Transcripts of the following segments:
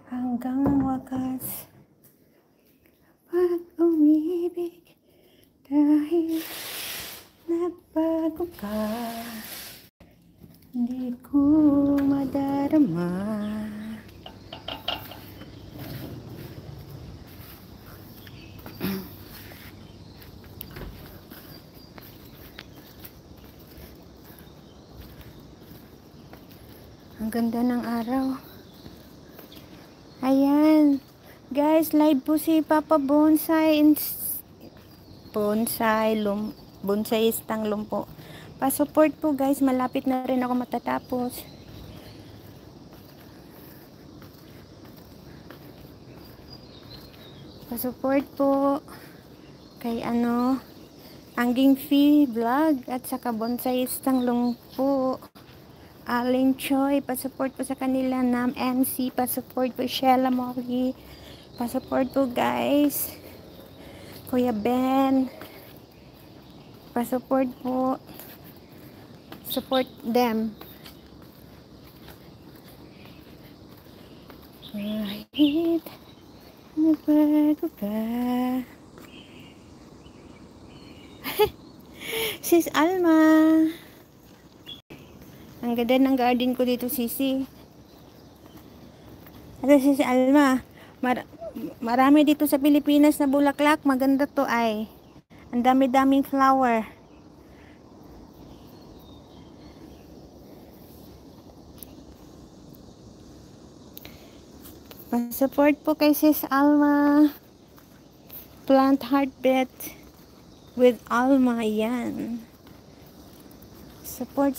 hanggang wakas. Pag umibig dahil nagbago ka, hindi ko madarama. Ang ganda ng araw. Ayan. Guys, live po si Papa Bonsai. Bonsaistang Lumpo. Pa-support po guys. Malapit na rin ako matatapos. Pa-support po kay Angging Fee Vlog at saka Bonsaistang Lumpo. Aling Choi, pa-support po sa kanila. Nam MC, pa-support po. Sheila Mori, pa-support po guys. Kuya Ben, pa-support po. Support them. Kahit nagbago ka. Sis Alma. Ang ganda ng garden ko dito, Sisi. Ito, Sisi Alma. Marami dito sa Pilipinas na bulaklak. Maganda to ay. Ang dami-daming flower. Pa-support po kay Sis Alma. Plant heartbeat with Alma. Yan. Support.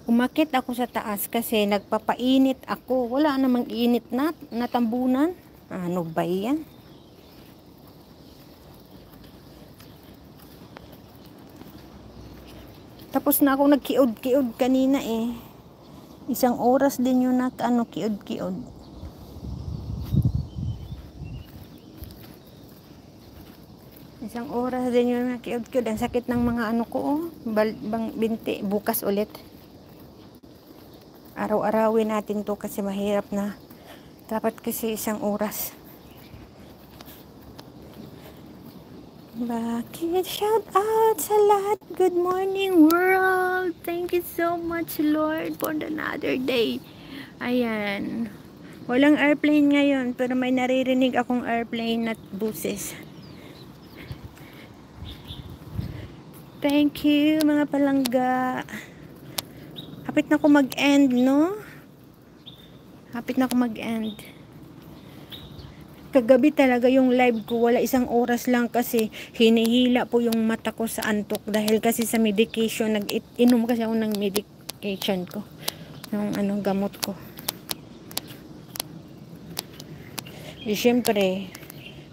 Umakit ako sa taas kasi nagpapainit ako. Wala namang init na natambunan. Ano ba yan? Tapos na ako nagkiod-kiod kanina eh. Isang oras din yun na kiod-kiod. Isang oras din yun na kiod-kiod. Ang sakit ng mga ko binti. Bukas ulit. Araw-arawin natin to kasi mahirap na. Dapat kasi isang oras. Bakit? Shout out sa lahat. Good morning world. Thank you so much Lord for another day. Ayan. Walang airplane ngayon pero may naririnig akong airplane at buses. Thank you mga palangga. Hapit na ako mag-end, no? Hapit na ako mag-end. Kagabi talaga yung live ko, wala isang oras lang kasi hinihila po yung mata ko sa antok dahil kasi sa medication, nag-inom kasi ako ng medication ko. Ng gamot ko. E syempre,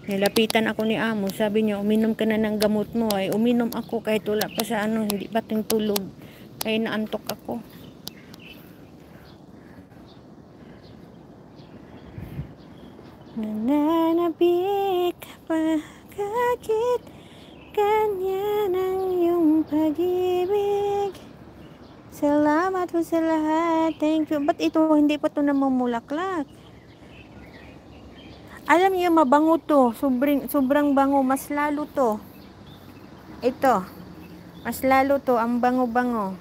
nilapitan ako ni Amo, sabi niya, uminom ka na ng gamot mo. Ay, uminom ako kahit wala pa sa hindi pa tulog. Kaya naantok ako. Nananabik pa kahit ganyan ang iyong pag-ibig. Salamat po sa lahat. Thank you. Ba't ito hindi pa ito namumulaklak? Alam niyo mabango to. Sobrang bango. Mas lalo to. Ito. Mas lalo to. Ang bango-bango.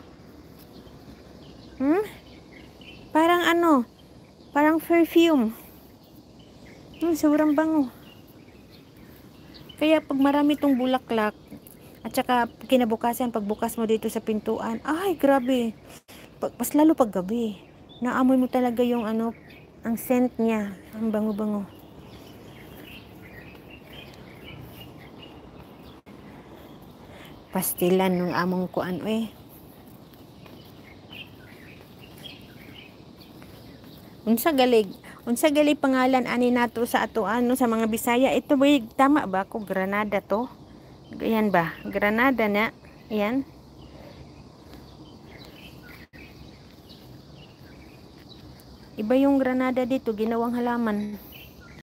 Parang parang perfume. Sobrang bango. Kaya pag marami tong bulaklak, at saka kinabukasan, pagbukas mo dito sa pintuan, ay grabe. Mas lalo pag gabi. Naamoy mo talaga yung ang scent niya. Ang bango-bango. Pastilan nung among kuan Unsa galig pangalan ani nato sa atoan sa mga Bisaya. Ito ba tama ba ko? Granada to? Ayan ba? Granada na. Ayan. Iba yung Granada dito, ginawang halaman.